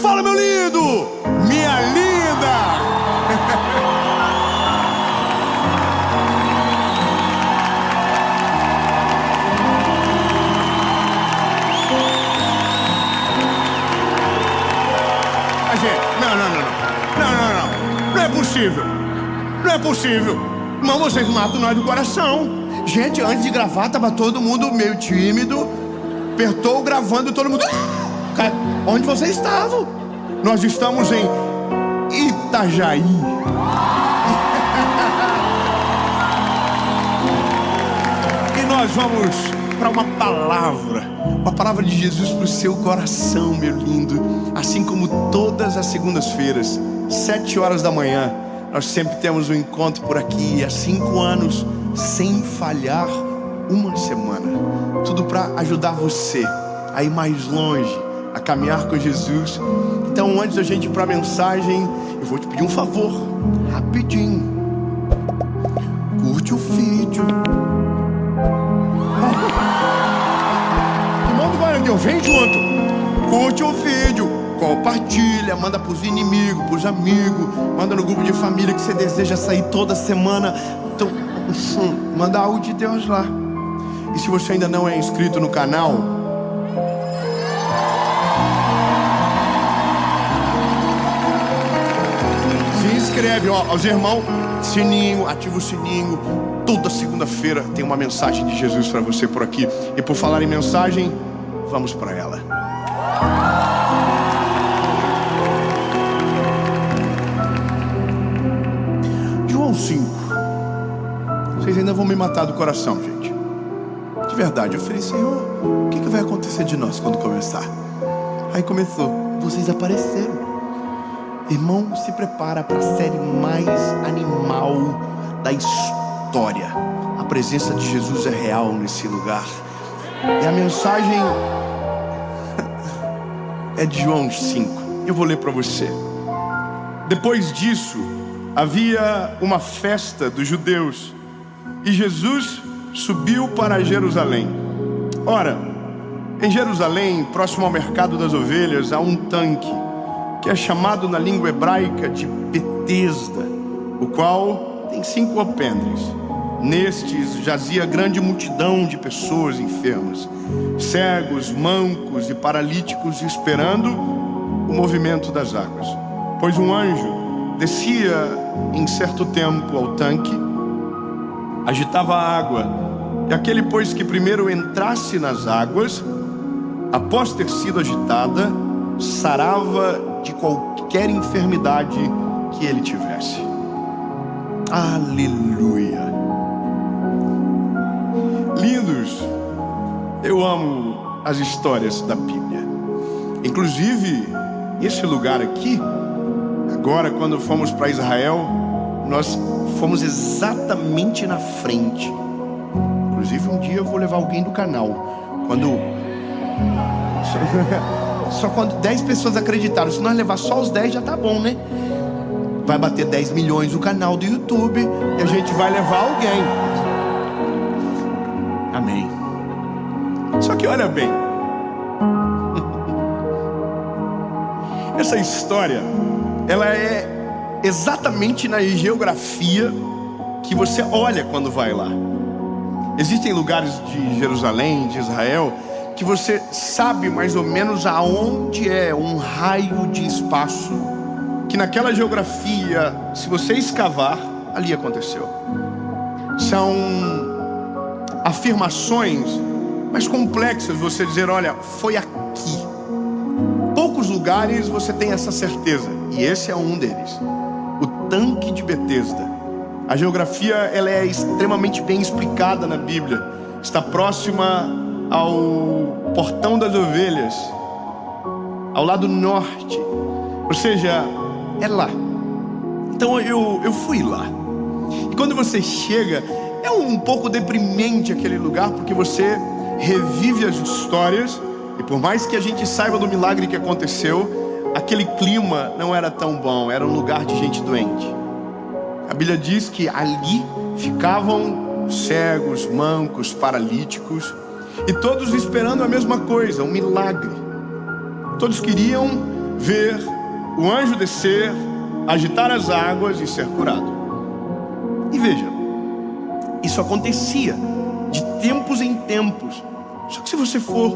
Fala, meu lindo! Minha linda! Não é possível. Não é possível. Irmão, vocês matam nós do coração. Gente, antes de gravar, tava todo mundo meio tímido. Apertou gravando, todo mundo... Onde vocês estavam? Nós estamos em Itajaí. E nós vamos para uma palavra de Jesus para o seu coração, meu lindo. Assim como todas as segundas-feiras, 7 horas da manhã, nós sempre temos um encontro por aqui. Há 5 anos, sem falhar uma semana. Tudo para ajudar você a ir mais longe, a caminhar com Jesus. Então, antes da gente ir para a mensagem, eu vou te pedir um favor, rapidinho. Curte o vídeo. Irmão do Guarandeu, vem junto. Curte o vídeo, compartilha, manda pros inimigos, pros amigos, manda no grupo de família que você deseja sair toda semana. Então, manda algo de Deus lá. E se você ainda não é inscrito no canal, se inscreve, ó, aos irmãos, sininho, ativa o sininho. Toda segunda-feira tem uma mensagem de Jesus para você por aqui. E por falar em mensagem, vamos para ela. João 5. Vocês ainda vão me matar do coração, gente. De verdade, eu falei, Senhor, o que vai acontecer de nós quando começar? Aí começou, vocês apareceram. Irmão, se prepara para a série mais animal da história. A presença de Jesus é real nesse lugar. E a mensagem é de João 5. Eu vou ler para você. Depois disso, havia uma festa dos judeus e Jesus subiu para Jerusalém. Ora, em Jerusalém, próximo ao mercado das ovelhas, há um tanque que é chamado na língua hebraica de Betesda, o qual tem 5 alpendres. Nestes jazia grande multidão de pessoas enfermas, cegos, mancos e paralíticos, esperando o movimento das águas. Pois um anjo descia em certo tempo ao tanque, agitava a água, e aquele, pois, que primeiro entrasse nas águas, após ter sido agitada, sarava de qualquer enfermidade que ele tivesse. Aleluia. Lindos, eu amo as histórias da Bíblia. Inclusive, esse lugar aqui, agora quando fomos para Israel, nós fomos exatamente na frente. Inclusive, um dia eu vou levar alguém do canal. Só quando 10 pessoas acreditaram. Se nós levar só os 10 já tá bom, né? Vai bater 10 milhões o canal do YouTube e a gente vai levar alguém. Amém. Só que olha bem, essa história, ela é exatamente na geografia que você olha quando vai lá. Existem lugares de Jerusalém, de Israel, que você sabe mais ou menos aonde é um raio de espaço, que naquela geografia, se você escavar, ali aconteceu. São afirmações mais complexas, você dizer, olha, foi aqui. Poucos lugares você tem essa certeza, e esse é um deles. O tanque de Betesda. A geografia, ela é extremamente bem explicada na Bíblia. Está próxima ao portão das ovelhas, ao lado norte, ou seja, é lá. Então eu fui lá. E quando você chega, é um pouco deprimente aquele lugar, porque você revive as histórias, e por mais que a gente saiba do milagre que aconteceu, aquele clima não era tão bom, era um lugar de gente doente. A Bíblia diz que ali ficavam cegos, mancos, paralíticos, e todos esperando a mesma coisa, um milagre. Todos queriam ver o anjo descer, agitar as águas e ser curado. E veja, isso acontecia de tempos em tempos. Só que se você for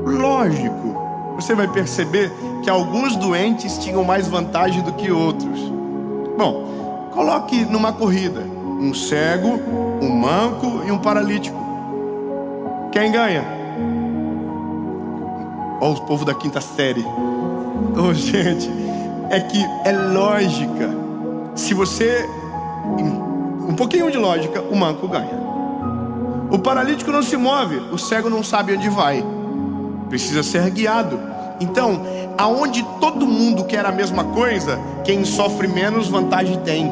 lógico, você vai perceber que alguns doentes tinham mais vantagem do que outros. Bom, coloque numa corrida um cego, um manco e um paralítico. Quem ganha? Olha o povo da quinta série. Oh, gente, é que é lógica. Se você... um pouquinho de lógica, o manco ganha. O paralítico não se move, o cego não sabe onde vai. Precisa ser guiado. Então, aonde todo mundo quer a mesma coisa, quem sofre menos vantagem tem.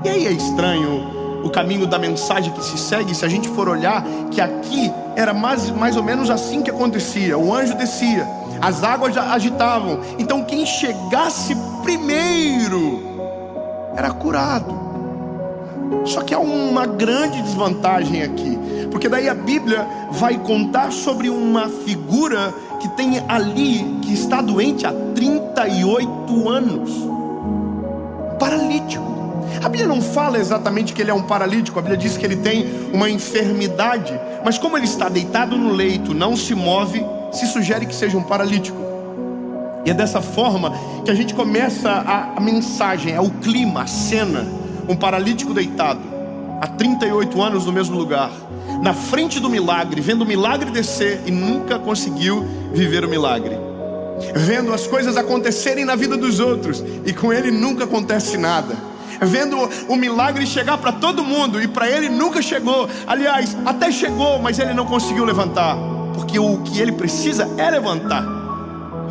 E aí é estranho o caminho da mensagem que se segue, se a gente for olhar, que aqui era mais ou menos assim que acontecia. O anjo descia, as águas já agitavam. Então quem chegasse primeiro era curado. Só que há uma grande desvantagem aqui, porque daí a Bíblia vai contar sobre uma figura que tem ali, que está doente há 38 anos, paralítico. A Bíblia não fala exatamente que ele é um paralítico, a Bíblia diz que ele tem uma enfermidade, mas como ele está deitado no leito, não se move, se sugere que seja um paralítico. E é dessa forma que a gente começa a mensagem, o clima, a cena. Um paralítico deitado há 38 anos no mesmo lugar, na frente do milagre, vendo o milagre descer e nunca conseguiu viver o milagre, vendo as coisas acontecerem na vida dos outros e com ele nunca acontece nada, vendo o milagre chegar para todo mundo e para ele nunca chegou. Aliás, até chegou, mas ele não conseguiu levantar, porque o que ele precisa é levantar.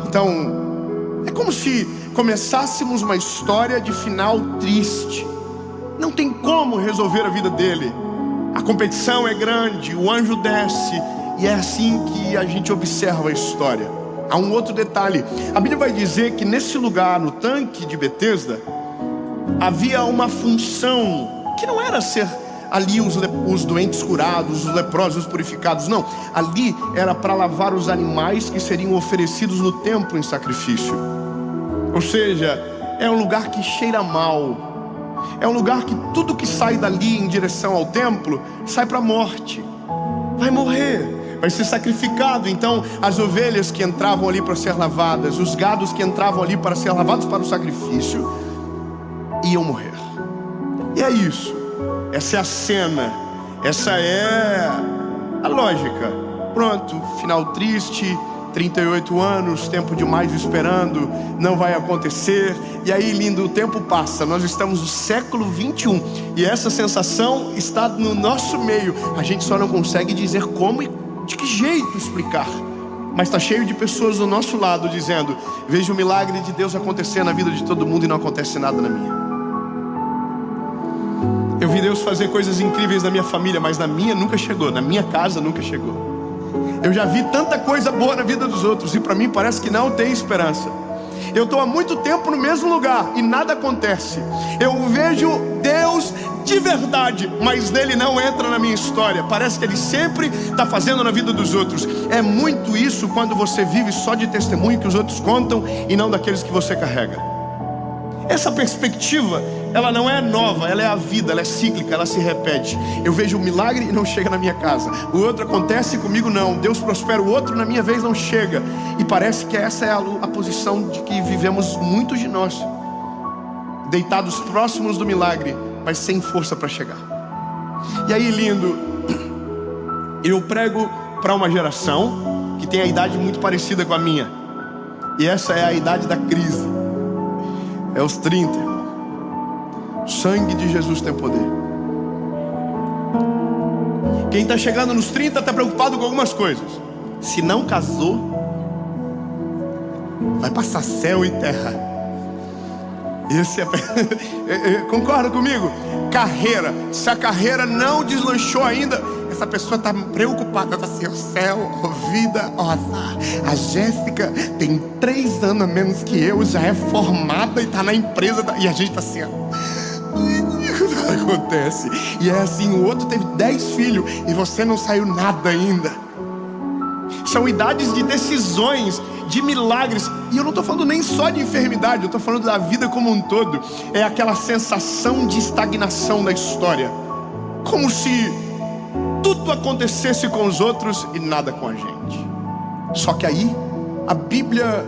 Então é como se começássemos uma história de final triste. Não tem como resolver a vida dele. A competição é grande, o anjo desce, e é assim que a gente observa a história. Há um outro detalhe. A Bíblia vai dizer que nesse lugar, no tanque de Betesda, havia uma função que não era ser ali os doentes curados, os leprosos purificados. Não, ali era para lavar os animais que seriam oferecidos no templo em sacrifício. Ou seja, é um lugar que cheira mal. É um lugar que tudo que sai dali em direção ao templo sai para a morte. Vai morrer, vai ser sacrificado. Então as ovelhas que entravam ali para ser lavadas, os gados que entravam ali para ser lavados para o sacrifício, iam morrer. E é isso. Essa é a cena. Essa é a lógica. Pronto, final triste. 38 anos, tempo demais esperando, não vai acontecer. E aí, lindo, o tempo passa. Nós estamos no século 21 e essa sensação está no nosso meio. A gente só não consegue dizer como e de que jeito explicar. Mas está cheio de pessoas do nosso lado dizendo: veja o milagre de Deus acontecer na vida de todo mundo e não acontece nada na minha. Eu vi Deus fazer coisas incríveis na minha família, mas na minha nunca chegou, na minha casa nunca chegou. Eu já vi tanta coisa boa na vida dos outros e para mim parece que não tem esperança. Eu estou há muito tempo no mesmo lugar e nada acontece. Eu vejo Deus de verdade, mas nele não entra na minha história. Parece que ele sempre está fazendo na vida dos outros. É muito isso quando você vive só de testemunho que os outros contam e não daqueles que você carrega. Essa perspectiva, ela não é nova, ela é a vida, ela é cíclica, ela se repete. Eu vejo um milagre e não chega na minha casa. O outro acontece comigo não. Deus prospera o outro, na minha vez não chega. E parece que essa é a posição de que vivemos muitos de nós. Deitados próximos do milagre, mas sem força para chegar. E aí, lindo, eu prego para uma geração que tem a idade muito parecida com a minha. E essa é a idade da crise. É os 30. O sangue de Jesus tem poder. Quem está chegando nos 30 está preocupado com algumas coisas. Se não casou, vai passar céu e terra. Esse concorda comigo? Carreira. Se a carreira não deslanchou ainda, essa pessoa está preocupada. Está assim: o céu, a vida, ó azar. A Jéssica tem 3 anos a menos que eu, já é formada e está na empresa e a gente está assim, ó. Acontece. E é assim, o outro teve 10 filhos e você não saiu nada ainda. São idades de decisões, de milagres. E eu não estou falando nem só de enfermidade, eu estou falando da vida como um todo. É aquela sensação de estagnação da história, como se tudo acontecesse com os outros e nada com a gente. Só que aí a Bíblia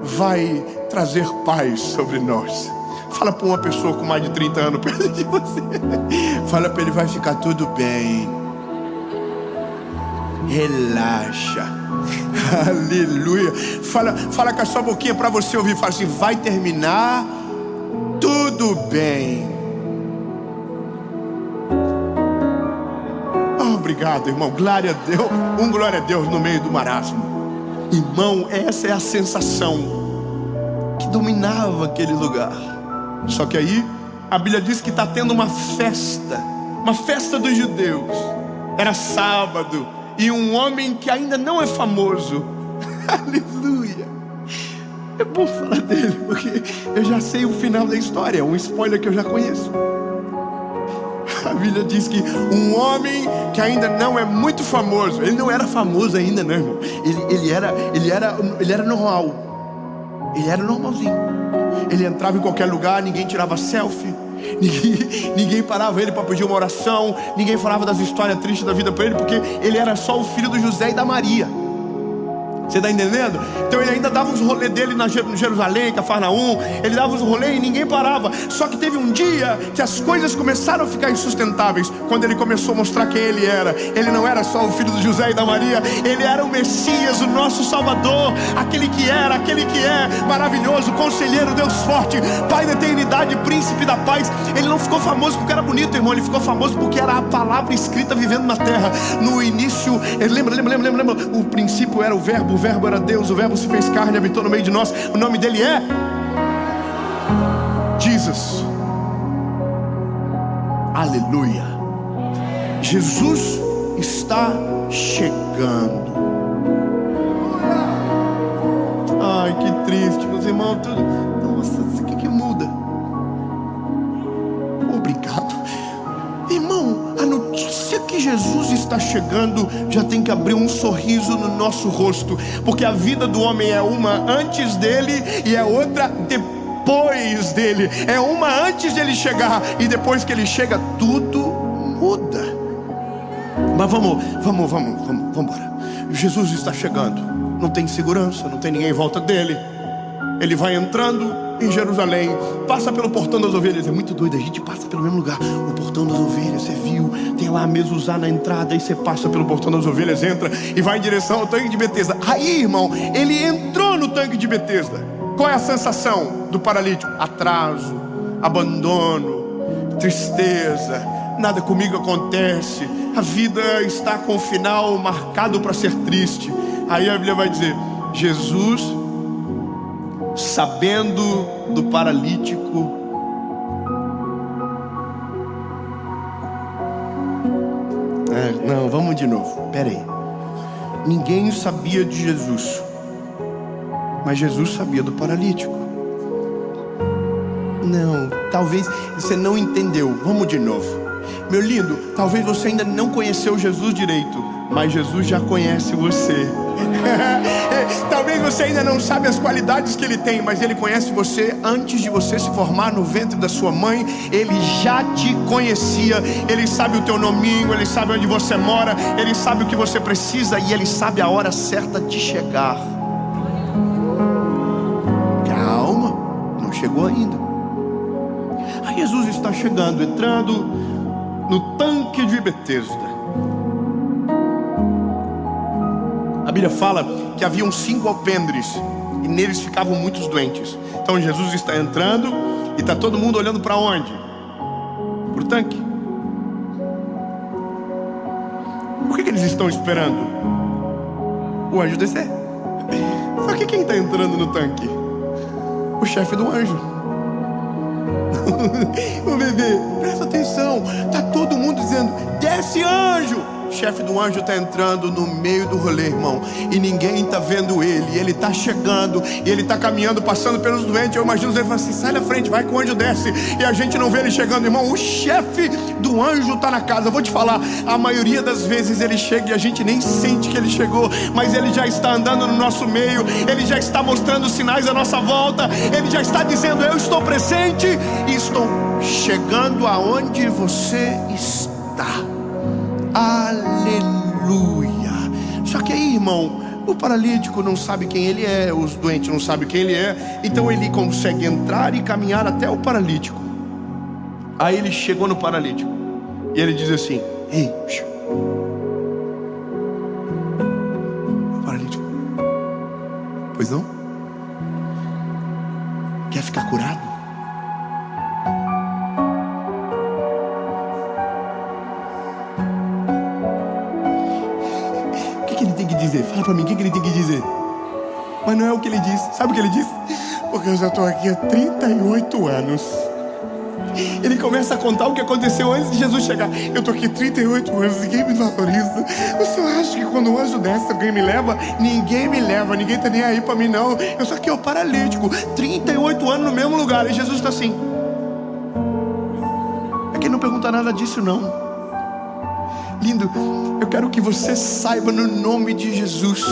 vai trazer paz sobre nós. Fala para uma pessoa com mais de 30 anos perto de você. Fala para ele: vai ficar tudo bem. Relaxa. Aleluia. Fala com a sua boquinha para você ouvir. Fala assim: vai terminar tudo bem. Obrigado, irmão. Glória a Deus. Glória a Deus no meio do marasmo. Irmão, essa é a sensação que dominava aquele lugar. Só que aí a Bíblia diz que está tendo uma festa dos judeus. Era sábado, e um homem que ainda não é famoso, aleluia, é bom falar dele, porque eu já sei o final da história, um spoiler que eu já conheço. A Bíblia diz que um homem que ainda não é muito famoso, ele não era famoso ainda, não, irmão. Ele era normal. Ele era normalzinho. Ele entrava em qualquer lugar, ninguém tirava selfie, ninguém parava ele para pedir uma oração, ninguém falava das histórias tristes da vida para ele, porque ele era só o filho do José e da Maria. Você está entendendo? Então ele ainda dava os rolês dele no Jerusalém, Cafarnaum. Ele dava os rolês e ninguém parava. Só que teve um dia que as coisas começaram a ficar insustentáveis, quando ele começou a mostrar quem ele era. Ele não era só o filho do José e da Maria, ele era o Messias, o nosso Salvador, aquele que é maravilhoso, conselheiro, Deus forte, Pai da eternidade, príncipe da paz. Ele não ficou famoso porque era bonito, irmão. Ele ficou famoso porque era a palavra escrita vivendo na terra. No início, lembra, o princípio era o Verbo era Deus, o Verbo se fez carne e habitou no meio de nós. O nome dele é Jesus. Aleluia. Jesus está chegando. Ai, que triste, meus irmãos. Nossa, o que muda? Obrigado. Irmão, a notícia que Jesus está chegando já tem que abrir um sorriso no nosso rosto, porque a vida do homem é uma antes dele e é outra depois dele. É uma antes dele chegar, e depois que ele chega tudo muda. Mas vamos embora. Jesus está chegando. Não tem segurança, não tem ninguém em volta dele. Ele vai entrando em Jerusalém, passa pelo portão das ovelhas. É muito doido, a gente passa pelo mesmo lugar. O portão das ovelhas, você viu? Tem lá a mezuzá na entrada. Aí você passa pelo portão das ovelhas, entra e vai em direção ao tanque de Betesda. Aí, irmão, ele entrou no tanque de Betesda. Qual é a sensação do paralítico? Atraso, abandono, tristeza. Nada comigo acontece. A vida está com o final marcado para ser triste. Aí a Bíblia vai dizer: Jesus, sabendo do paralítico, não, vamos de novo. Pera aí. Ninguém sabia de Jesus, mas Jesus sabia do paralítico. Não, talvez você não entendeu. Vamos de novo. Meu lindo, talvez você ainda não conheceu Jesus direito, mas Jesus já conhece você. Talvez você ainda não sabe as qualidades que Ele tem, mas Ele conhece você antes de você se formar no ventre da sua mãe. Ele já te conhecia. Ele sabe o teu nominho, Ele sabe onde você mora, Ele sabe o que você precisa, e Ele sabe a hora certa de chegar. Calma, não chegou ainda. Aí Jesus está chegando, entrando no tanque de Betesda. A Bíblia fala que haviam 5 alpendres e neles ficavam muitos doentes. Então Jesus está entrando e está todo mundo olhando para onde? Para o tanque. Por que eles estão esperando o anjo descer? Só que quem está entrando no tanque? O chefe do anjo. O bebê, presta atenção. Está todo mundo dizendo: desce, anjo. o chefe do anjo está entrando no meio do rolê, irmão, e ninguém está vendo ele. Ele está chegando, e ele está caminhando, passando pelos doentes. Eu imagino ele falando assim: sai da frente, vai que o anjo desce. E a gente não vê ele chegando, irmão. O chefe do anjo está na casa. Eu vou te falar, a maioria das vezes ele chega e a gente nem sente que ele chegou, mas ele já está andando no nosso meio. Ele já está mostrando sinais à nossa volta. Ele já está dizendo: eu estou presente e estou chegando aonde você está. Aleluia. Só que aí, irmão, o paralítico não sabe quem ele é, os doentes não sabem quem ele é. Então ele consegue entrar e caminhar até o paralítico. Aí ele chegou no paralítico e ele diz assim: ei, o paralítico: pois não? Quer ficar curado? O que ele tem que dizer? Fala pra mim, o que ele tem que dizer? Mas não é o que ele diz. Sabe o que ele diz? Porque eu já estou aqui há 38 anos. Ele começa a contar o que aconteceu antes de Jesus chegar. Eu estou aqui 38 anos, ninguém me valoriza. O senhor acha que quando o anjo desce, alguém me leva? Ninguém me leva, ninguém está nem aí para mim não. Eu sou aqui o paralítico, 38 anos no mesmo lugar. E Jesus está assim. É que ele não pergunta nada disso não. Lindo, eu quero que você saiba no nome de Jesus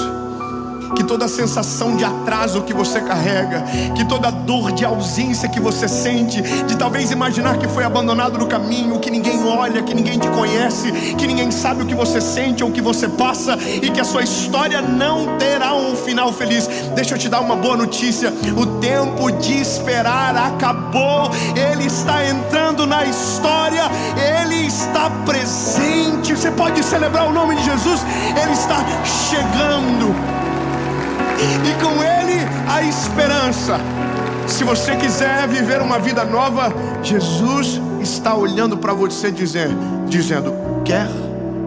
que toda sensação de atraso que você carrega, que toda dor de ausência que você sente, de talvez imaginar que foi abandonado no caminho, que ninguém olha, que ninguém te conhece, que ninguém sabe o que você sente ou o que você passa, e que a sua história não terá um final feliz. Deixa eu te dar uma boa notícia: o tempo de esperar acabou. Ele está entrando na história, Ele está presente. Você pode celebrar o nome de Jesus. Ele está chegando, e com Ele a esperança. Se você quiser viver uma vida nova, Jesus está olhando para você dizendo: quer?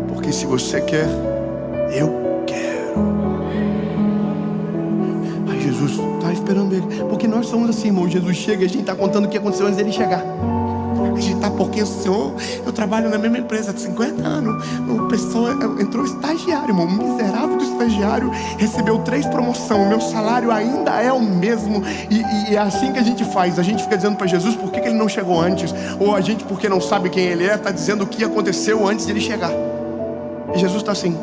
Porque se você quer, eu quero. Ai, Jesus está esperando Ele. Porque nós somos assim, irmão. Jesus chega e a gente está contando o que aconteceu antes dele chegar. A gente tá, porque o senhor, eu trabalho na mesma empresa há 50 anos. O pessoal entrou estagiário, irmão, um miserável do estagiário, recebeu 3 promoções, o meu salário ainda é o mesmo. E é assim que a gente faz. A gente fica dizendo para Jesus por que ele não chegou antes, ou a gente, porque não sabe quem ele é, está dizendo o que aconteceu antes de ele chegar. E Jesus está assim.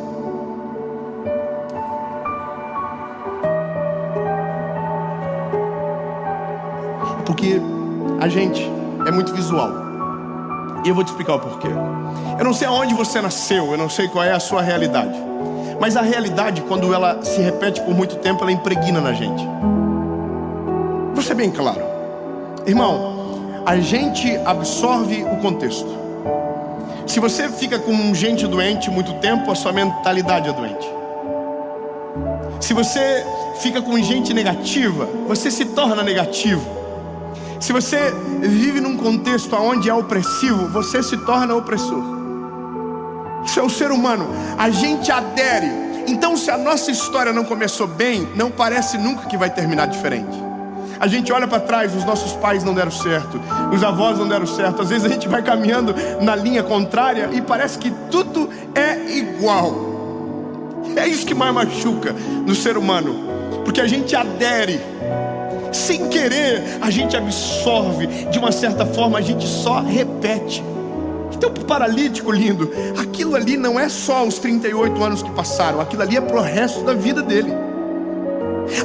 Porque a gente é muito visual. E eu vou te explicar o porquê. Eu não sei aonde você nasceu, eu não sei qual é a sua realidade, mas a realidade, quando ela se repete por muito tempo, ela impregna na gente. Vou ser bem claro, irmão, a gente absorve o contexto. Se você fica com gente doente muito tempo, a sua mentalidade é doente. Se você fica com gente negativa, você se torna negativo. Se você vive num contexto onde é opressivo, você se torna opressor. Isso é o ser humano. A gente adere. Então, se a nossa história não começou bem, não parece nunca que vai terminar diferente. A gente olha para trás, os nossos pais não deram certo, os avós não deram certo. Às vezes a gente vai caminhando na linha contrária e parece que tudo é igual. É isso que mais machuca no ser humano, porque a gente adere. Sem querer, a gente absorve. De uma certa forma, a gente só repete. Então, para o paralítico, lindo, aquilo ali não é só os 38 anos que passaram. Aquilo ali é para o resto da vida dele.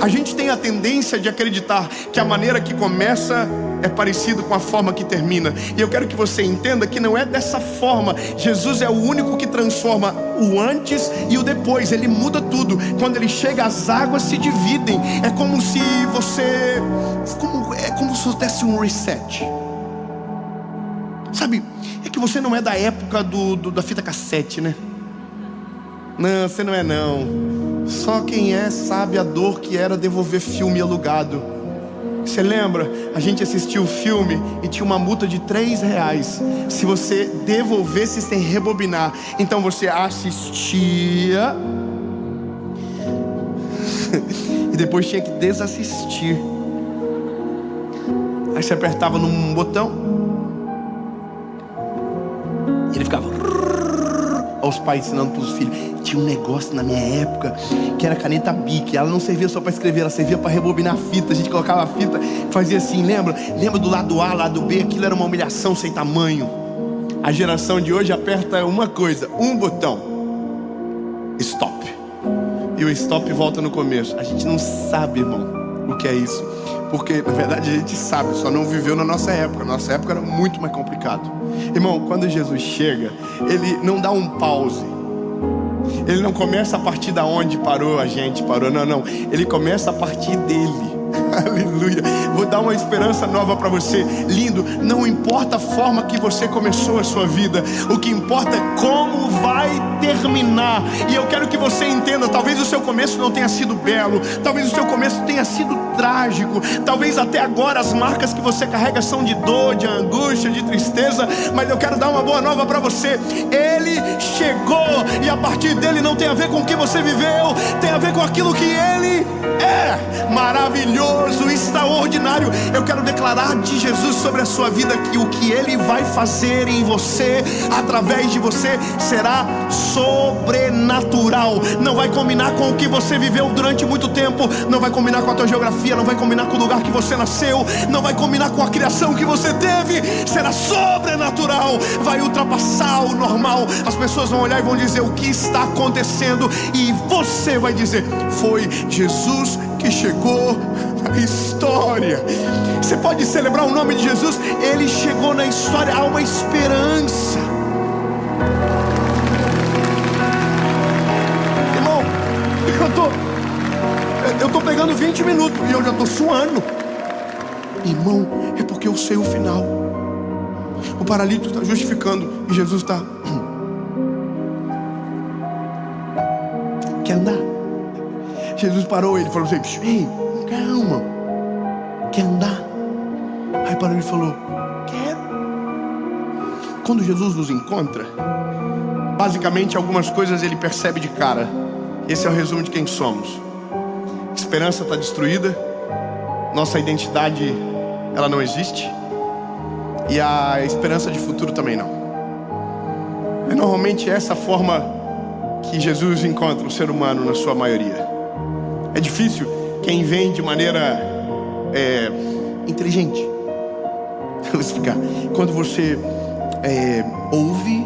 A gente tem a tendência de acreditar que a maneira que começa é parecido com a forma que termina. E eu quero que você entenda que não é dessa forma. Jesus é o único que transforma o antes e o depois. Ele muda tudo. Quando ele chega, as águas se dividem. É como se você... É como se desse um reset. Sabe, é que você não é da época da fita cassete, né? Não, você não é não. Só quem é sabe a dor que era devolver filme alugado. Você lembra? A gente assistiu o filme e tinha uma multa de R$3 se você devolvesse sem rebobinar. Então você assistia e depois tinha que desassistir. Aí você apertava num botão e ele ficava Os pais ensinando para os filhos. Tinha um negócio na minha época que era caneta Bic. Ela não servia só para escrever, ela servia para rebobinar a fita. A gente colocava a fita, fazia assim, lembra do lado A, lado B. Aquilo era uma humilhação sem tamanho. A geração de hoje aperta uma coisa, um botão, stop, e o stop volta no começo. A gente não sabe, irmão, o que é isso, porque na verdade a gente sabe, só não viveu na nossa época. Nossa época era muito mais complicado. Irmão, quando Jesus chega, Ele não dá um pause. Ele não começa a partir da onde a gente parou. Não, Ele começa a partir dele. Aleluia. Vou dar uma esperança nova para você. Lindo, não importa a forma que você começou a sua vida, o que importa é como vai terminar. E eu quero que você entenda, talvez o seu começo não tenha sido belo, talvez o seu começo tenha sido trágico, talvez até agora as marcas que você carrega são de dor, de angústia, de tristeza, mas eu quero dar uma boa nova para você. Ele chegou, e a partir dele não tem a ver com o que você viveu, tem a ver com aquilo que Ele é. Maravilhoso, extraordinário. Eu quero declarar de Jesus sobre a sua vida que o que Ele vai fazer em você, através de você, será sobrenatural. Não vai combinar com o que você viveu durante muito tempo, não vai combinar com a tua geografia, não vai combinar com o lugar que você nasceu, não vai combinar com a criação que você teve. Será sobrenatural, vai ultrapassar o normal. As pessoas vão olhar e vão dizer: o que está acontecendo? E você vai dizer: foi Jesus que chegou na história. Você pode celebrar o nome de Jesus. Ele chegou na história. Há uma esperança. Irmão, eu tô pegando 20 minutos e eu já tô suando. Irmão, é porque eu sei o final. O paralítico está justificando e Jesus está: quer andar? Jesus parou, ele falou assim: ei, calma, quer andar? Aí parou e falou: quero. Quando Jesus nos encontra, basicamente algumas coisas ele percebe de cara. Esse é o resumo de quem somos. Esperança está destruída, nossa identidade, ela não existe, e a esperança de futuro também não. É normalmente essa forma que Jesus encontra o ser humano na sua maioria. É difícil quem vem de maneira inteligente. Vou explicar. Quando você ouve,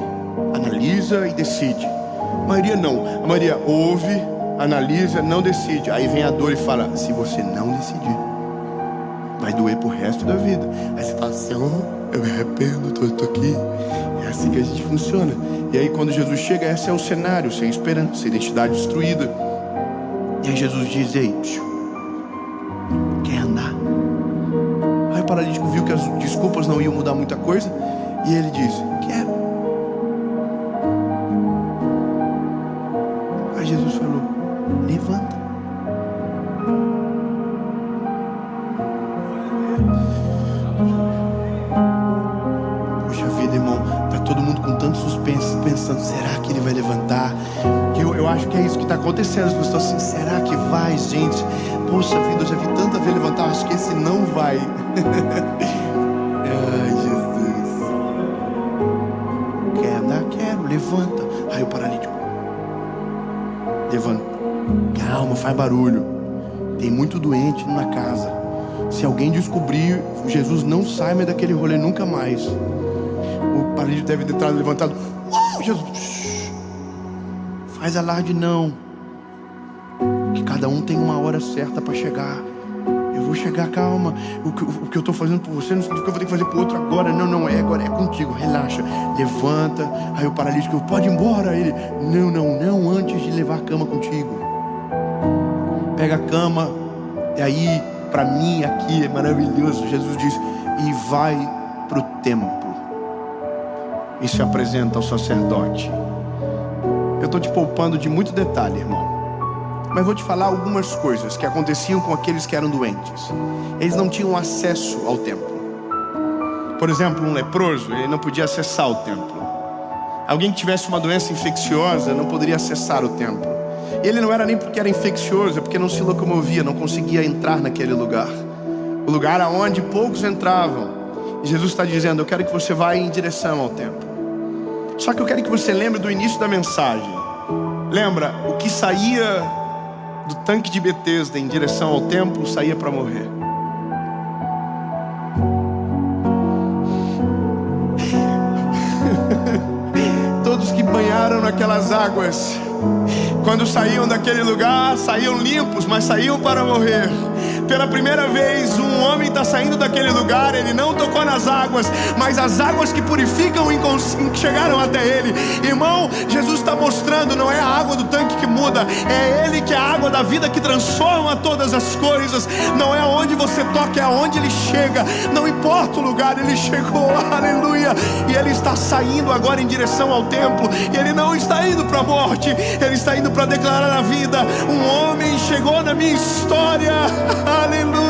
analisa e decide. A maioria não. A maioria ouve, analisa, não decide. Aí vem a dor e fala: se você não decidir, vai doer pro resto da vida. Aí você fala assim: eu me arrependo, tô aqui. É assim que a gente funciona. E aí quando Jesus chega, esse é o cenário: sem esperança, identidade destruída. E aí Jesus diz: ei, quer andar? Aí o paralítico viu que as desculpas não iam mudar muita coisa, e ele diz: quero. Aí Jesus falou: levanta. Poxa vida, irmão, tá todo mundo com tanto suspense, pensando: será que ele vai levantar? Eu acho que é isso que está acontecendo. As pessoas assim: será que vai, gente? Poxa vida, eu já vi tanta vez levantar, acho que esse não vai. Ai, Jesus. Quer andar? Quero, levanta. Aí o paralítico: levanta. Calma, faz barulho. Tem muito doente na casa. Se alguém descobrir, Jesus não sai mais daquele rolê nunca mais. O paralítico deve ter entrado levantado. Jesus, faz alarde não, que cada um tem uma hora certa para chegar. Eu vou chegar, calma. O que eu estou fazendo por você não significa que eu vou ter que fazer por outro agora. Não é agora, é contigo, relaxa. Levanta. Aí o paralítico: pode ir embora. Ele: não, antes de levar a cama contigo. Pega a cama. E aí, para mim aqui é maravilhoso. Jesus diz: e vai para o templo e se apresenta ao sacerdote. Eu estou te poupando de muito detalhe, irmão, mas vou te falar algumas coisas que aconteciam com aqueles que eram doentes. Eles não tinham acesso ao templo. Por exemplo, um leproso, ele não podia acessar o templo. Alguém que tivesse uma doença infecciosa não poderia acessar o templo. E ele não era nem porque era infeccioso, é porque não se locomovia, não conseguia entrar naquele lugar. O lugar aonde poucos entravam. E Jesus está dizendo: eu quero que você vá em direção ao templo. Só que eu quero que você lembre do início da mensagem. Lembra, o que saía do tanque de Betesda em direção ao templo saía para morrer. Todos que banharam naquelas águas, quando saíam daquele lugar, saíam limpos, mas saíam para morrer. Pela primeira vez, um homem está saindo daquele lugar. Ele não tocou nas águas, mas as águas que purificam chegaram até ele. Irmão, Jesus está mostrando, não é a água do tanque que muda, é Ele que é a água da vida que transforma todas as coisas. Não é aonde você toca, é aonde Ele chega. Não importa o lugar, Ele chegou, aleluia. E Ele está saindo agora em direção ao templo. E Ele não está indo para a morte, Ele está indo para declarar a vida. Um homem chegou na minha história, aleluia.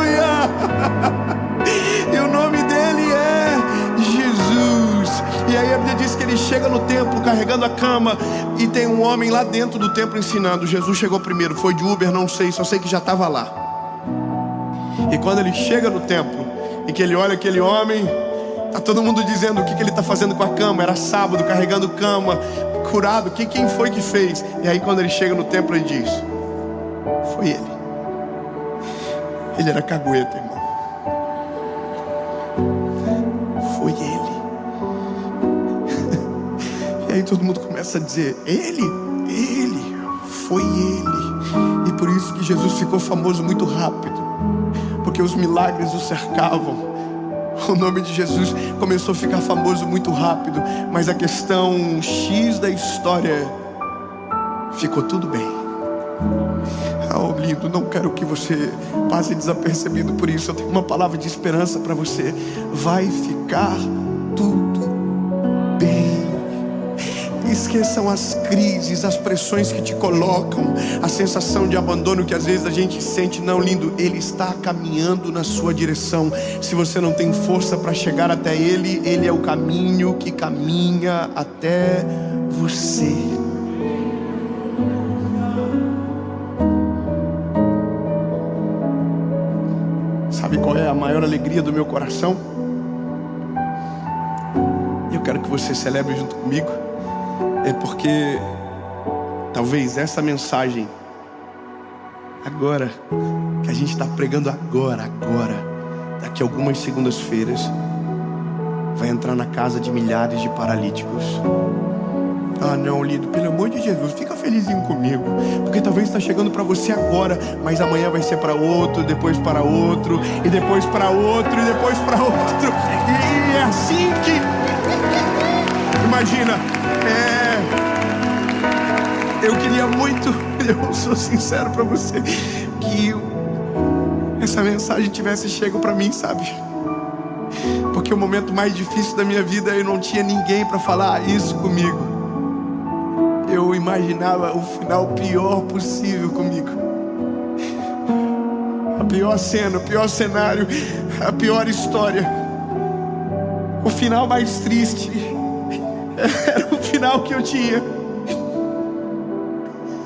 E o nome dele é Jesus. E aí a Bíblia diz que ele chega no templo carregando a cama, e tem um homem lá dentro do templo ensinando. Jesus chegou primeiro, foi de Uber, não sei, só sei que já estava lá. E quando ele chega no templo e que ele olha aquele homem, tá todo mundo dizendo o que ele está fazendo com a cama. Era sábado, carregando cama, curado. Quem foi que fez? E aí quando ele chega no templo, ele diz: foi ele. Ele era cagueta, irmão. Foi ele. E aí todo mundo começa a dizer: ele, foi ele. E por isso que Jesus ficou famoso muito rápido, porque os milagres o cercavam. O nome de Jesus começou a ficar famoso muito rápido. Mas a questão X da história, ficou tudo bem. Oh, lindo, não quero que você passe desapercebido por isso. Eu tenho uma palavra de esperança para você. Vai ficar tudo bem. Esqueçam as crises, as pressões que te colocam, a sensação de abandono que às vezes a gente sente. Não, lindo, Ele está caminhando na sua direção. Se você não tem força para chegar até Ele, Ele é o caminho que caminha até você. Sabe qual é a maior alegria do meu coração? Eu quero que você celebre junto comigo. É porque talvez essa mensagem agora, que a gente está pregando agora, daqui a algumas segundas-feiras, vai entrar na casa de milhares de paralíticos. Ah não, lindo, pelo amor de Jesus, fica felizinho comigo, porque talvez está chegando para você agora, mas amanhã vai ser para outro, depois para outro, e depois para outro, e depois para outro. E é assim que... Imagina, eu queria muito, eu sou sincero para você, que essa mensagem tivesse chego para mim, sabe? Porque o momento mais difícil da minha vida, eu não tinha ninguém para falar isso comigo. Eu imaginava o final pior possível comigo. A pior cena, o pior cenário, a pior história. O final mais triste era o final que eu tinha.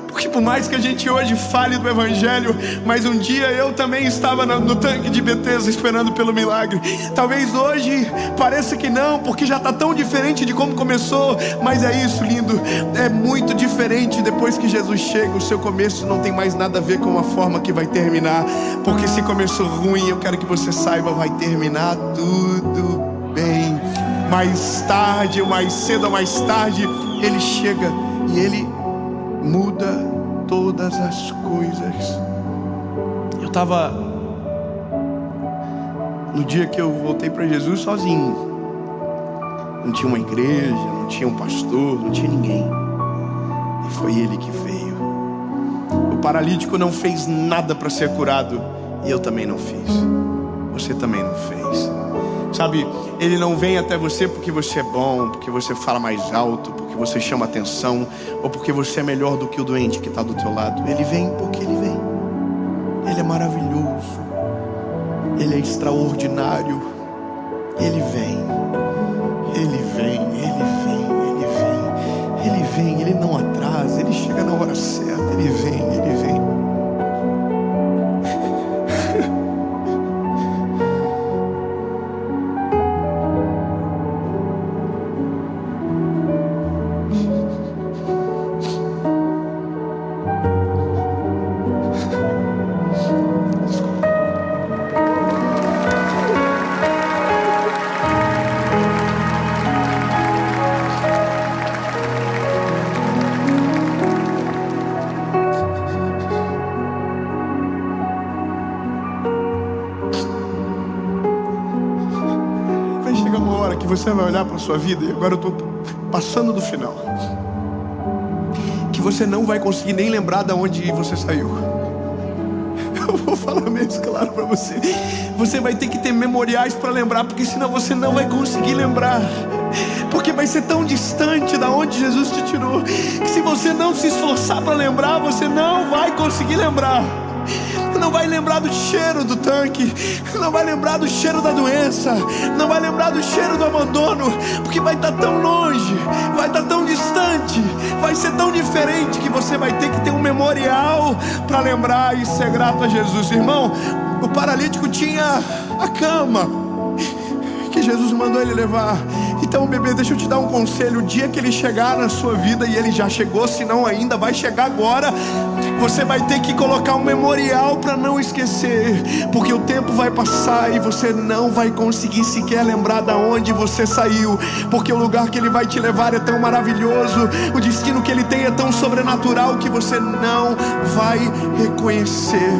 Porque por mais que a gente hoje fale do Evangelho, mas um dia eu também estava no tanque de Betesda esperando pelo milagre. Talvez hoje pareça que não, porque já está tão diferente de como começou. Mas é isso, lindo, é muito diferente. Depois que Jesus chega, o seu começo não tem mais nada a ver com a forma que vai terminar. Porque se começou ruim, eu quero que você saiba, vai terminar tudo bem. Mais tarde, ou mais cedo ou mais tarde, Ele chega e Ele muda todas as coisas. Eu estava no dia que eu voltei para Jesus sozinho. Não tinha uma igreja, não tinha um pastor, não tinha ninguém. E foi Ele que veio. O paralítico não fez nada para ser curado, e eu também não fiz. Você também não fez. Sabe, Ele não vem até você porque você é bom, porque você fala mais alto, porque você chama atenção, ou porque você é melhor do que o doente que está do teu lado. Ele vem porque Ele vem. Ele é maravilhoso. Ele é extraordinário. Ele vem. Ele vem, Ele vem, Ele vem. Ele vem, Ele não atrasa, Ele chega na hora certa. Ele vem, Ele vem. você vai olhar para a sua vida, e agora eu estou passando do final, que você não vai conseguir nem lembrar de onde você saiu. Eu vou falar mesmo claro para você. Você vai ter que ter memoriais para lembrar, porque senão você não vai conseguir lembrar, porque vai ser tão distante da onde Jesus te tirou, que se você não se esforçar para lembrar, você não vai conseguir lembrar. Não vai lembrar do cheiro do tanque, não vai lembrar do cheiro da doença, não vai lembrar do cheiro do abandono, porque vai estar tão longe, vai estar tão distante, vai ser tão diferente, que você vai ter que ter um memorial para lembrar e ser grato a Jesus. Irmão, o paralítico tinha a cama que Jesus mandou ele levar. Então, bebê, deixa eu te dar um conselho. O dia que ele chegar na sua vida, e ele já chegou, se não ainda vai chegar agora, você vai ter que colocar um memorial para não esquecer, porque o tempo vai passar e você não vai conseguir sequer lembrar da onde você saiu, porque o lugar que ele vai te levar é tão maravilhoso, o destino que ele tem é tão sobrenatural, que você não vai reconhecer.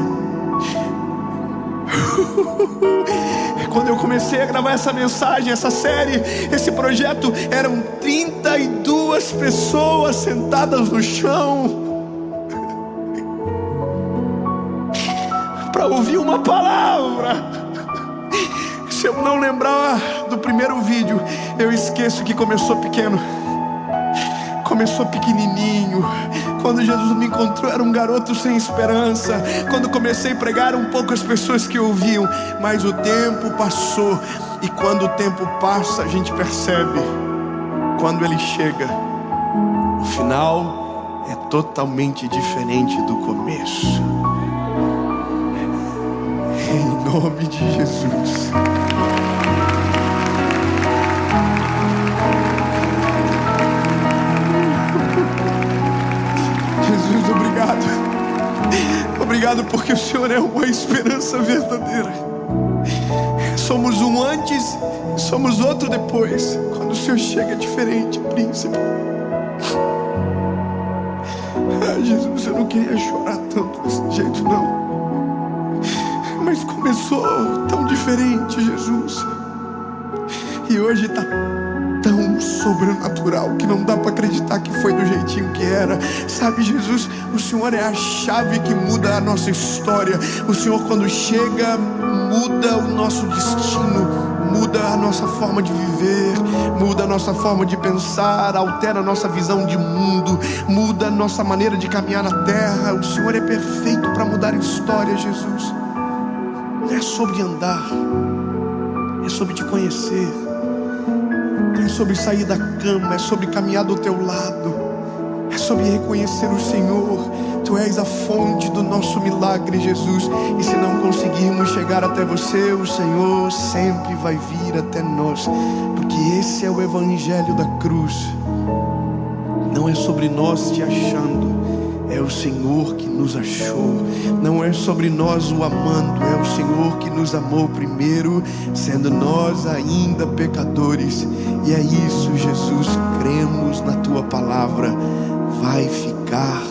Quando eu comecei a gravar essa mensagem, essa série, esse projeto, eram 32 pessoas sentadas no chão para ouvir uma palavra. Se eu não lembrar do primeiro vídeo, eu esqueço que começou pequeno, começou pequenininho. Quando Jesus me encontrou, era um garoto sem esperança. Quando comecei a pregar, eram poucas pessoas que ouviam, mas o tempo passou, e quando o tempo passa, a gente percebe, quando ele chega, o final é totalmente diferente do começo. Em nome de Jesus. Jesus, obrigado. Obrigado porque o Senhor é uma esperança verdadeira. Somos um antes e somos outro depois. Quando o Senhor chega é diferente, príncipe. Jesus, eu não queria chorar tanto desse jeito, não. Mas começou tão diferente, Jesus. E hoje está tão sobrenatural que não dá para acreditar que foi do jeitinho que era. Sabe, Jesus, o Senhor é a chave que muda a nossa história. O Senhor, quando chega, muda o nosso destino, muda a nossa forma de viver, muda a nossa forma de pensar, altera a nossa visão de mundo, muda a nossa maneira de caminhar na terra. O Senhor é perfeito para mudar a história, Jesus. Não é sobre andar, é sobre te conhecer. Não é sobre sair da cama, é sobre caminhar do teu lado, é sobre reconhecer o Senhor. Tu és a fonte do nosso milagre, Jesus. E se não conseguirmos chegar até você, o Senhor sempre vai vir até nós, porque esse é o evangelho da cruz. Não é sobre nós te achando, é o Senhor que nos achou. Não é sobre nós o amando, é o Senhor que nos amou primeiro, sendo nós ainda pecadores. E é isso, Jesus, cremos na tua palavra, vai ficar